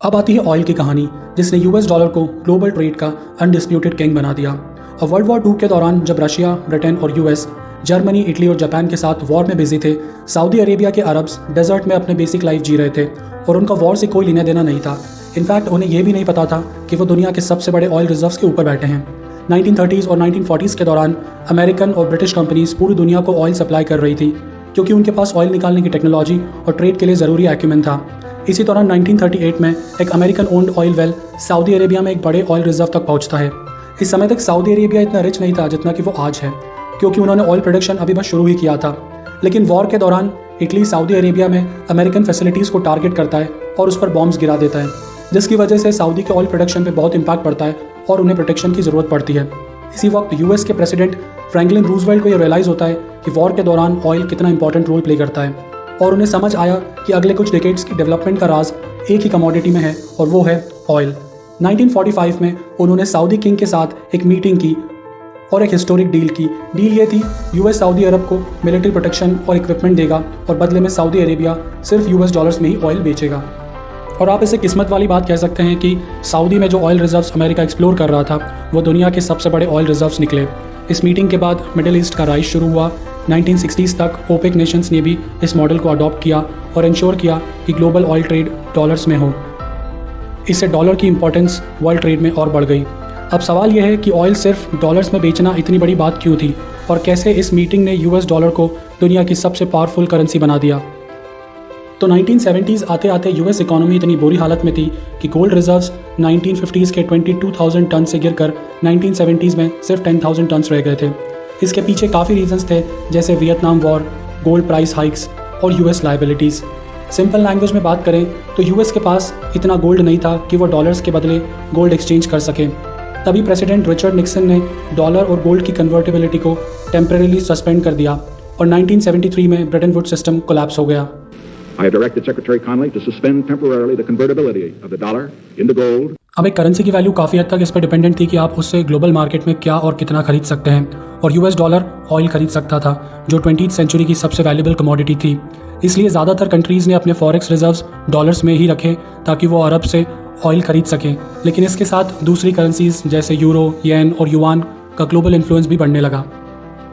अब आती है ऑयल की कहानी, जिसने यूएस डॉलर को ग्लोबल ट्रेड का अनडिस्प्यूटेड किंग बना दिया। अब वर्ल्ड वॉर 2 के दौरान जब रशिया, ब्रिटेन और यूएस जर्मनी, इटली और जापान के साथ वॉर में बिजी थे, सऊदी अरेबिया के अरब्स डेजर्ट में अपने बेसिक लाइफ जी रहे थे और उनका वॉर से कोई लेना देना नहीं था। इनफैक्ट उन्हें यह भी नहीं पता था कि वो दुनिया के सबसे बड़े ऑयल रिजर्व्स के ऊपर बैठे हैं। 1930s और 1940s के दौरान अमेरिकन और ब्रिटिश कंपनीज पूरी दुनिया को ऑयल सप्लाई कर रही थी, क्योंकि उनके पास ऑयल निकालने की टेक्नोलॉजी और ट्रेड के लिए ज़रूरी एक्यूमेंट था। इसी दौरान 1938 में एक American owned oil well Saudi Arabia में एक बड़े ऑयल रिजर्व तक पहुंचता है। इस समय तक सऊदी अरेबिया इतना रिच नहीं था जितना कि वो आज है, क्योंकि उन्होंने ऑयल प्रोडक्शन अभी बस शुरू ही किया था। लेकिन वॉर के दौरान इटली सऊदी अरेबिया में अमेरिकन फैसिलिटीज़ को टारगेट करता है और उस पर बॉम्ब्स गिरा देता है, जिसकी वजह से सऊदी के ऑयल प्रोडक्शन पर बहुत इम्पैक्ट पड़ता है और उन्हें प्रोटेक्शन की ज़रूरत पड़ती है। इसी वक्त यूएस के प्रेसिडेंट फ्रैंकलिन रूजवेल्ट को यह रियलाइज़ होता है कि वॉर के दौरान ऑयल कितना इंपॉर्टेंट रोल प्ले करता है, और उन्हें समझ आया कि अगले कुछ डिकेड्स की डेवलपमेंट का राज एक ही कमोडिटी में है, और वो है ऑयल। 1945 में उन्होंने सऊदी किंग के साथ एक मीटिंग की और एक हिस्टोरिक डील की। डील ये थी, यूएस सऊदी अरब को मिलिट्री प्रोटेक्शन और इक्विपमेंट देगा और बदले में सऊदी अरेबिया सिर्फ यूएस डॉलर्स में ही ऑयल बेचेगा। और आप इसे किस्मत वाली बात कह सकते हैं कि सऊदी में जो ऑयल रिजर्व्स अमेरिका एक्सप्लोर कर रहा था, वो दुनिया के सबसे बड़े ऑयल रिजर्व्स निकले। इस मीटिंग के बाद मिडिल ईस्ट का राइज शुरू हुआ। 1960s तक ओपेक नेशंस ने भी इस मॉडल को अडॉप्ट किया और इंश्योर किया कि ग्लोबल ऑयल ट्रेड डॉलर्स में हो। इससे डॉलर की इंपॉर्टेंस वर्ल्ड ट्रेड में और बढ़ गई। अब सवाल यह है कि ऑयल सिर्फ डॉलर्स में बेचना इतनी बड़ी बात क्यों थी, और कैसे इस मीटिंग ने यूएस डॉलर को दुनिया की सबसे पावरफुल करेंसी बना दिया। तो 1970s आते आते यूएस इकोनॉमी इतनी बुरी हालत में थी कि गोल्ड रिजर्व्स 1950s के 22,000 टन से गिरकर 1970s में सिर्फ 10,000 टन रह गए थे। इसके पीछे काफ़ी रीजंस थे, जैसे Vietnam war, gold price hikes और यूएस लायबिलिटीज़। सिंपल लैंग्वेज में बात करें तो यूएस के पास इतना गोल्ड नहीं था कि वो डॉलर्स के बदले गोल्ड एक्सचेंज कर सके। तभी प्रेसिडेंट रिचर्ड निक्सन ने डॉलर और गोल्ड की कन्वर्टेबिलिटी को टेम्परेरीली सस्पेंड कर दिया और 1973 में ब्रेटन वुड्स सिस्टम कोलैप्स हो गया। I have directed Secretary Connolly to suspend temporarily the convertibility of the dollar into gold. अब एक करेंसी की वैल्यू काफ़ी हद तक इस पर डिपेंडेंट थी कि आप उससे ग्लोबल मार्केट में क्या और कितना खरीद सकते हैं, और यूएस डॉलर ऑयल खरीद सकता था, जो 20th सेंचुरी की सबसे वैल्यूबल कमोडिटी थी। इसलिए ज़्यादातर कंट्रीज़ ने अपने फॉरेक्स रिजर्व्स डॉलर्स में ही रखे ताकि वो अरब से ऑयल खरीद सकें। लेकिन इसके साथ दूसरी करेंसीज जैसे यूरो, येन और युआन का ग्लोबल इन्फ्लुएंस भी बढ़ने लगा।